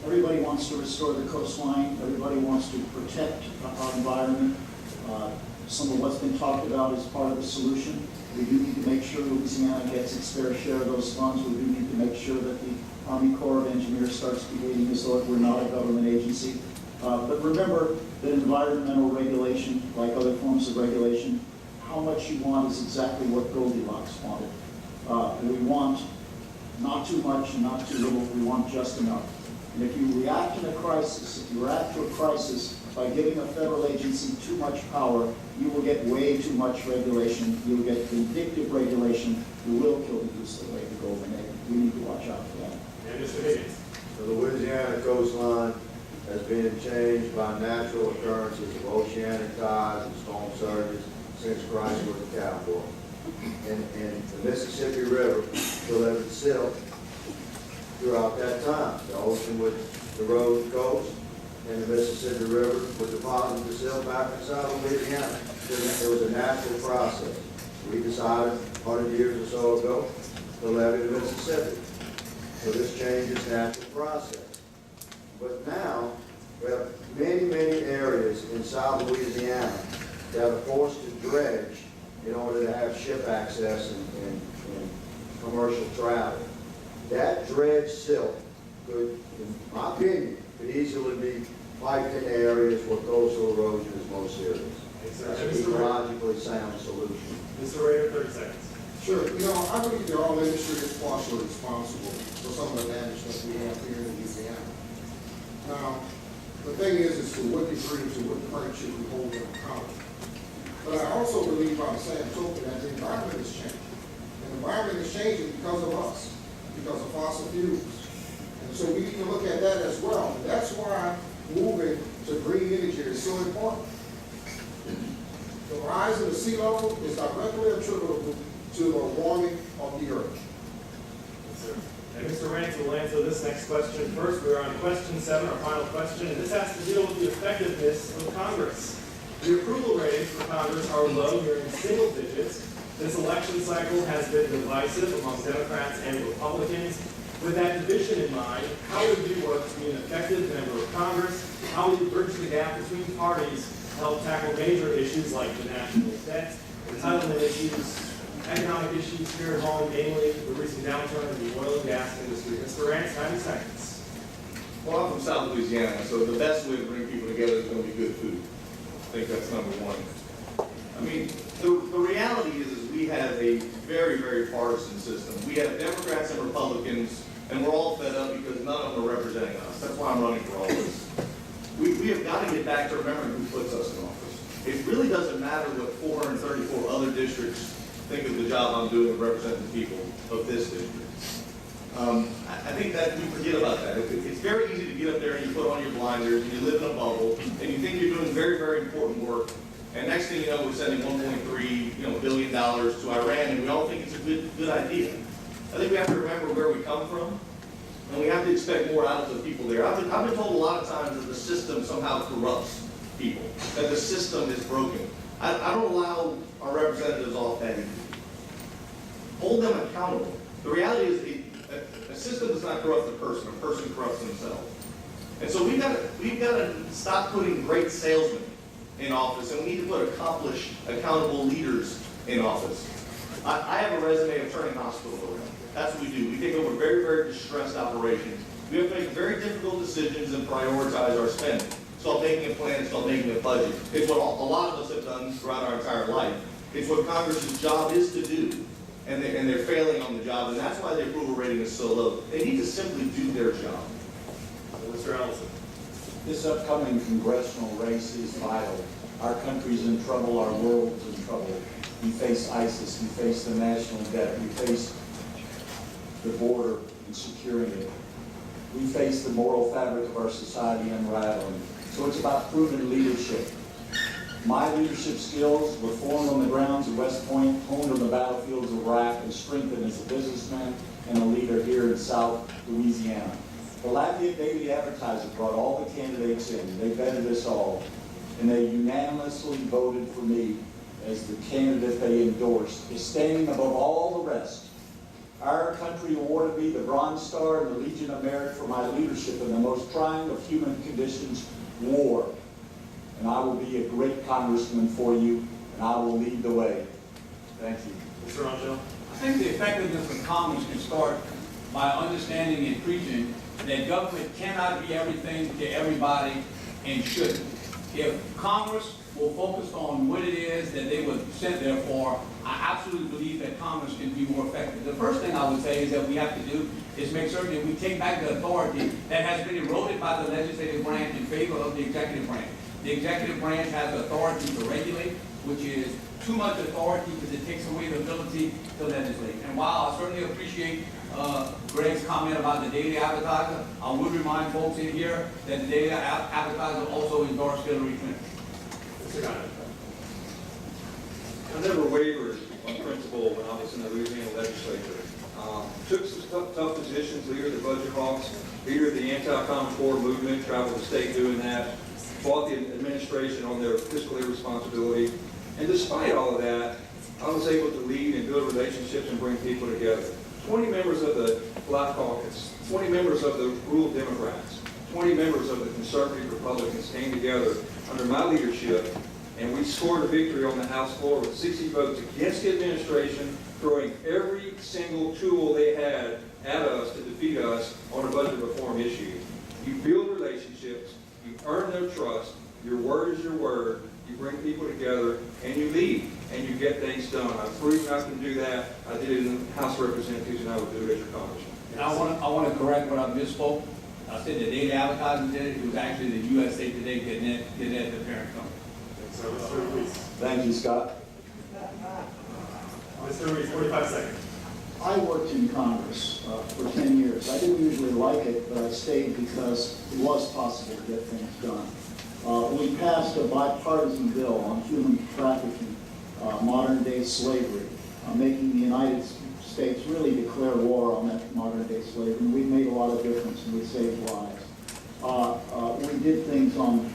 Everybody wants to restore the coastline. Everybody wants to protect our environment. Some of what's been talked about is part of the solution. We do need to make sure Louisiana gets its fair share of those funds. We do need to make sure that the Army Corps of Engineers starts behaving as though we're not a government agency. But remember that environmental regulation, like other forms of regulation, how much you want is exactly what Goldilocks wanted. We want not too much and not too little. We want just enough. And if you react in a crisis, if you react to a crisis by giving a federal agency too much power, you will get way too much regulation. You will get vindictive regulation. You will kill the goose that laid the golden egg. We need to watch out for that. And Mr. Higgins. The Louisiana coastline has been changed by natural occurrences of oceanic tides and storm surges since Christ was a cowboy. And the Mississippi River delivered silt throughout that time. The ocean would erode the coast, and the Mississippi River would deposit the silt back inside Louisiana. It was a natural process. We decided 100 years or so ago to levy the Mississippi. So this changes natural process. But now, we have many areas in South Louisiana that are forced to dredge in order to have ship access and commercial travel. That dredged silt could, in my opinion, could easily be piped in areas where coastal erosion is most serious. That's an ecologically sound solution. Mr. Rader, 30 seconds. Sure. You know, I believe the oil industry is partially responsible for some of the damage that we have here in Louisiana. Now, the thing is to what degree, to what point should we hold them accountable? But I also believe by the same token that the environment is changing. And the environment is changing because of us, because of fossil fuels. And so we need to look at that as well. And that's why moving to green energy is so important. The rise in the sea level is directly attributable to the warming of the earth. Yes, sir. And Mr. Rance will answer this next question first. We're on question 7, our final question, and this has to deal with the effectiveness of Congress. The approval ratings for Congress are low, near in single digits. This election cycle has been divisive among Democrats and Republicans. With that division in mind, how would you work to be an effective member of Congress? How would you bridge the gap between parties to help tackle major issues like the national debt, entitlement issues, economic issues here at home, namely the recent downturn in the oil and gas industry? Mr. Rance, 90 seconds. Well, I'm from South Louisiana, so the best way to bring people together is going to be good food. I think that's number one. I mean, the reality is we have a very, very partisan system. We have Democrats and Republicans, and we're all fed up because none of them are representing us. That's why I'm running for office. We have got to get back to remembering who puts us in office. It really doesn't matter what 434 other districts think of the job I'm doing of representing the people of this district. I think that we forget about that. It's very easy to get up there and you put on your blinders and you live in a bubble and you think you're doing very, very important work. And next thing you know, we're sending $1.3 billion to Iran, and we all think it's a good idea. I think we have to remember where we come from, and we have to expect more out of the people there. I've been told a lot of times that the system somehow corrupts people, that the system is broken. I don't allow our representatives off that easy. Hold them accountable. The reality is a system does not corrupt a person corrupts themselves. And so we've got to stop putting great salesmen in office, and we need to put accomplished, accountable leaders in office. I have a resume of turning hospitals around. That's what we do. We take over very, very distressed operations. We have to make very difficult decisions and prioritize our spending. Start making a plan, start making a budget. It's what a lot of us have done throughout our entire life. It's what Congress's job is to do, and they're failing on the job, and that's why the approval rating is so low. They need to simply do their job. Mr. Ellison. This upcoming congressional race is vital. Our country's in trouble, our world's in trouble. We face ISIS, we face the national debt, we face the border and securing it. We face the moral fabric of our society unraveling. So it's about proven leadership. My leadership skills were formed on the grounds of West Point, honed on the battlefields of Iraq, and strengthened as a businessman and a leader here in South Louisiana. The Lafayette Daily Advertiser brought all the candidates in. They vetted us all, and they unanimously voted for me as the candidate they endorsed, is standing above all the rest. Our country awarded me the Bronze Star and the Legion of Merit for my leadership in the most trying of human conditions, war. And I will be a great congressman for you, and I will lead the way. Thank you. Mr. Angel. I think the effectiveness of Congress can start by understanding and preaching that government cannot be everything to everybody and shouldn't. If Congress will focus on what it is that they were sent there for, I absolutely believe that Congress can be more effective. The first thing I would say is that we have to do is make certain that we take back the authority that has been eroded by the legislative branch in favor of the executive branch. The executive branch has authority to regulate, which is too much authority because it takes away the ability to legislate. And while I certainly appreciate Greg's comment about the Daily Advertiser, I would remind folks in here that the Daily Advertiser also endorsed Hillary Clinton. Mr. Gunn. I never wavered on principle when I was in the Louisiana legislature. Took some tough positions, leader of the budget hawks, leader of the anti-Common Core movement, traveled the state doing that, fought the administration on their fiscal irresponsibility. And despite all of that, I was able to lead and build relationships and bring people together. 20 members of the Black Caucus, 20 members of the rural Democrats, 20 members of the conservative Republicans came together under my leadership, and we scored a victory on the House floor with 60 votes against the administration, throwing every single tool they had at us to defeat us on a budget reform issue. You build relationships, you earn their trust, your word is your word, you bring people together, and you lead, and you get things done. I've proven I can do that. I did it in the House of Representatives, and I will do it as your congressman. And I want to correct what I misspoke. I said the Daily Advertiser did it. It was actually the USA Today did it at the parent company. So, Mr. Ruiz. Thank you, Scott. Mr. Ruiz, 45 seconds. I worked in Congress for 10 years. I didn't usually like it, but I stayed because it was possible to get things done. We passed a bipartisan bill on human trafficking, modern-day slavery, making the United States really declare war on that modern-day slavery. And we made a lot of difference, and we saved lives. We did things on,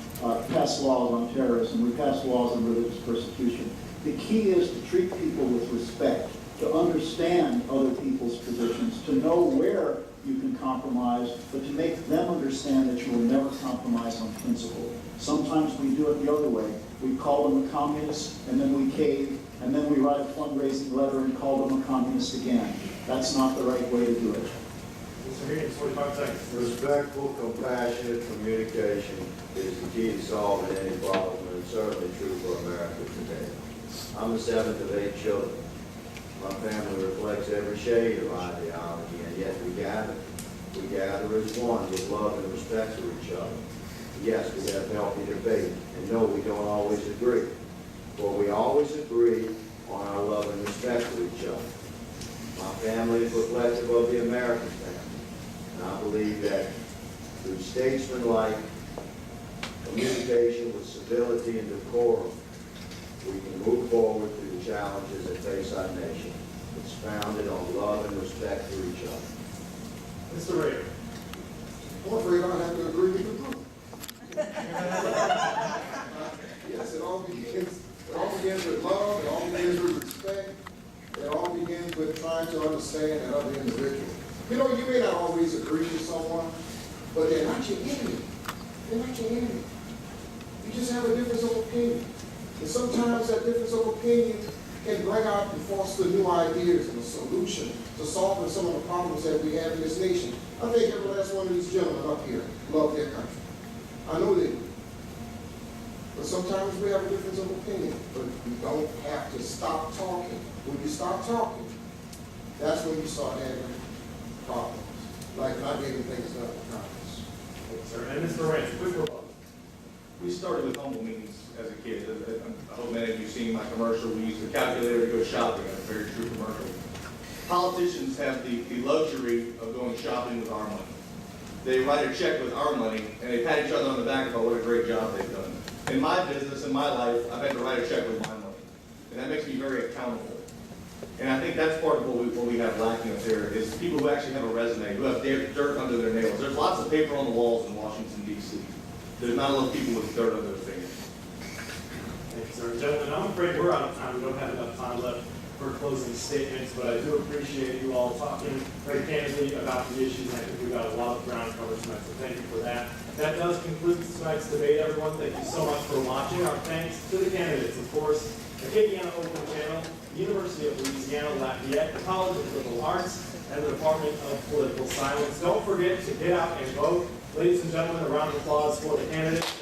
passed laws on terrorism. We passed laws on religious persecution. The key is to treat people with respect, to understand other people's positions, to know where you can compromise, but to make them understand that you will never compromise on principle. Sometimes we do it the other way. We call them a communist, and then we cave, and then we write a fundraising letter and call them a communist again. That's not the right way to do it. Mr. Higgins, 45 seconds. Respectful, compassionate communication is the key to solving any problem, and it's certainly true for America today. I'm the seventh of 8 children. My family reflects every shade of ideology, and yet we gather. We gather as one with love and respect for each other. Yes, we have healthy debate, and no, we don't always agree. But we always agree on our love and respect for each other. My family is reflective of the American family, and I believe that through statesmanlike communication with civility and decorum, we can move forward through the challenges that face our nation. It's founded on love and respect for each other. Mr. Rader. I'm afraid I have to agree with the group. Yes, it all begins with love, it all begins with respect, it all begins with trying to understand that other individual. You know, you may not always agree with someone, but they're not your enemy. They're not your enemy. You just have a difference of opinion. And sometimes that difference of opinion can bring out and foster new ideas and a solution to solving some of the problems that we have in this nation. I think every last one of these gentlemen up here love their country. I know they do. But sometimes we have a difference of opinion, but we don't have to stop talking. When you stop talking, that's when you start having problems, like not getting things done in Congress. Sir, and Mr. Rance, quick rebuttal. We started with humble means as a kid. I hope many of you have seen my commercial. We used the calculator to go shopping. That's a very true commercial. Politicians have the luxury of going shopping with our money. They write a check with our money, and they pat each other on the back about what a great job they've done. In my business, in my life, I've had to write a check with my money. And that makes me very accountable. And I think that's part of what we have lacking up there is people who actually have a resume, who have dirt under their nails. There's lots of paper on the walls in Washington, D.C. There's not a lot of people with dirt under their fingers. Thank you, sir. Gentlemen, I'm afraid we're out of time. We don't have enough time left for closing statements, but I do appreciate you all talking very candidly about the issues. I think we've got a lot of ground covered tonight, so thank you for that. That does conclude tonight's debate, everyone. Thank you so much for watching. Our thanks to the candidates, of course, the Indiana Open Channel, the University of Louisiana Lafayette, the College of Liberal Arts, and the Department of Political Science. Don't forget to get out and vote. Ladies and gentlemen, a round of applause for the candidates.